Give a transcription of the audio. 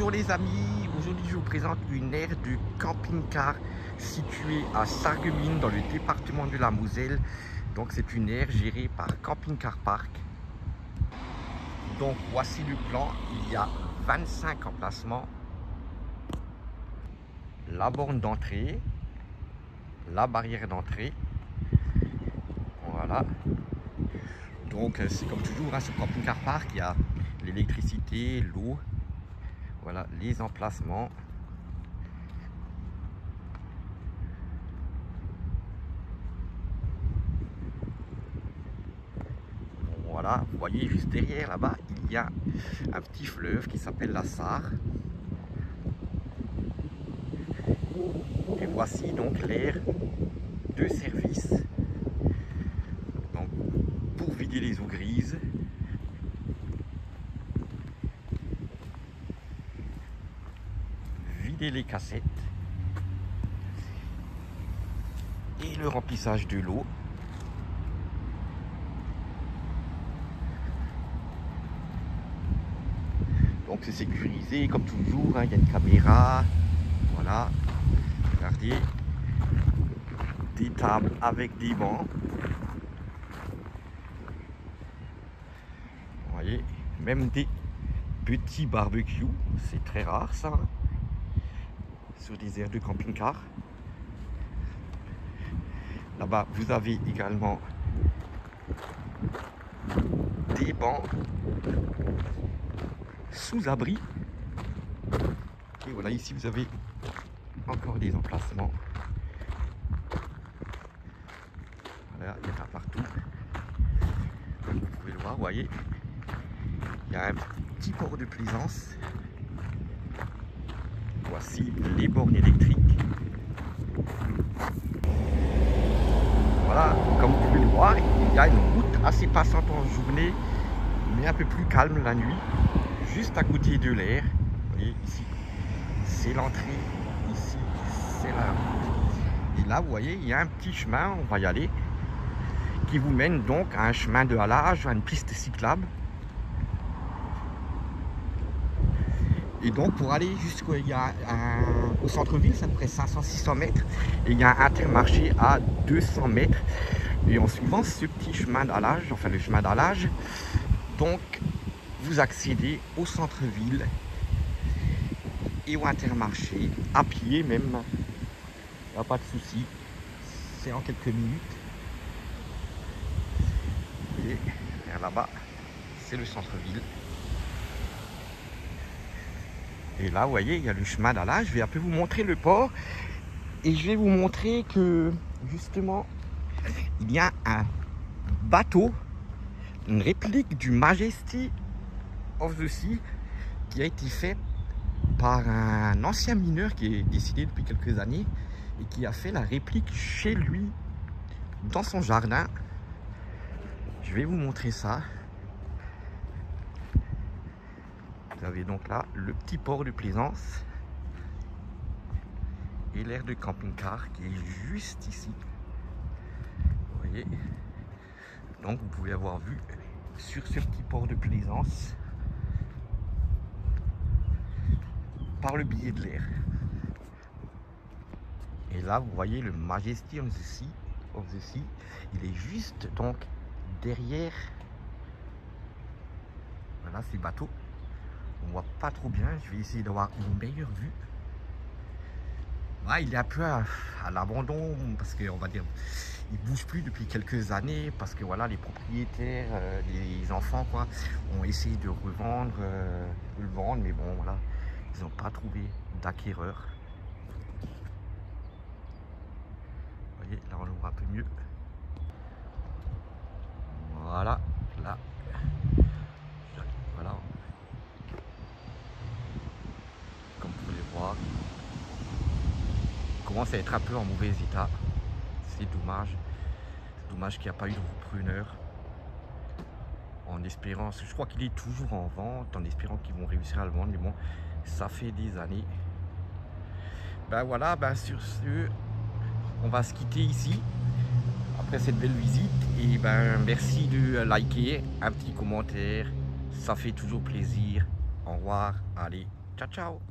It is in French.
Bonjour les amis, aujourd'hui je vous présente une aire de camping-car située à Sarreguemines dans le département de la Moselle. Donc c'est une aire gérée par Camping Car Park. Donc voici le plan, il y a 25 emplacements. La borne d'entrée, la barrière d'entrée. Voilà. Donc c'est comme toujours sur Camping Car Park, il y a l'électricité, l'eau. Voilà les emplacements. Voilà, vous voyez juste derrière là-bas, il y a un petit fleuve qui s'appelle la Sarre. Et voici donc l'aire de service. Donc pour vider les eaux grises. Vider les cassettes. Et le remplissage de l'eau. Donc c'est sécurisé comme toujours, hein, il y a une caméra. Voilà. Regardez. Des tables avec des bancs. Vous voyez, même des petits barbecues. C'est très rare ça. Hein, sur des aires de camping-car. Là-bas, vous avez également des bancs sous abri. Et voilà, ici vous avez encore des emplacements. Voilà, il y en a partout. Comme vous pouvez le voir, vous voyez, il y a un petit port de plaisance. Voici les bornes électriques. Voilà, comme vous pouvez le voir, il y a une route assez passante en journée, mais un peu plus calme la nuit, juste à côté de l'air. Vous voyez, ici, c'est l'entrée, ici, c'est la route. Et là, vous voyez, il y a un petit chemin, on va y aller, qui vous mène donc à un chemin de halage, à une piste cyclable. Et donc pour aller jusqu'au centre-ville, ça près 500-600 mètres. Et il y a un intermarché à 200 mètres. Et en suivant ce petit chemin d'halage, enfin le chemin d'halage, donc vous accédez au centre-ville et au intermarché, à pied même. Il n'y a pas de souci. C'est en quelques minutes. Et vers là-bas, c'est le centre-ville. Et là, vous voyez, il y a le chemin d'halage. Je vais un peu vous montrer le port. Et je vais vous montrer que, justement, il y a un bateau, une réplique du Majesty of the Sea, qui a été fait par un ancien mineur qui est décédé depuis quelques années et qui a fait la réplique chez lui, dans son jardin. Je vais vous montrer ça. Vous avez donc là le petit port de plaisance et l'aire de camping-car qui est juste ici. Vous voyez. Donc vous pouvez avoir vu sur ce petit port de plaisance par le biais de l'air. Et là vous voyez le Majesty of the Sea. Il est juste donc derrière. Voilà ces bateaux. On voit pas trop bien, je vais essayer d'avoir une meilleure vue. Ouais, il est un peu à l'abandon parce qu'on va dire il bouge plus depuis quelques années parce que voilà les propriétaires, les enfants quoi, ont essayé de revendre, de le vendre, mais bon voilà, ils n'ont pas trouvé d'acquéreur. Vous voyez, là on le voit un peu mieux. Voilà, là. Voilà. Comme vous pouvez le voir, il commence à être un peu en mauvais état. C'est dommage. C'est dommage qu'il n'y a pas eu de repreneur. En espérant, je crois qu'il est toujours en vente, en espérant qu'ils vont réussir à le vendre. Mais bon, ça fait des années. Ben voilà, ben sur ce, on va se quitter ici. Après cette belle visite. Et ben merci de liker, un petit commentaire. Ça fait toujours plaisir. Au revoir. Allez. Ciao, ciao.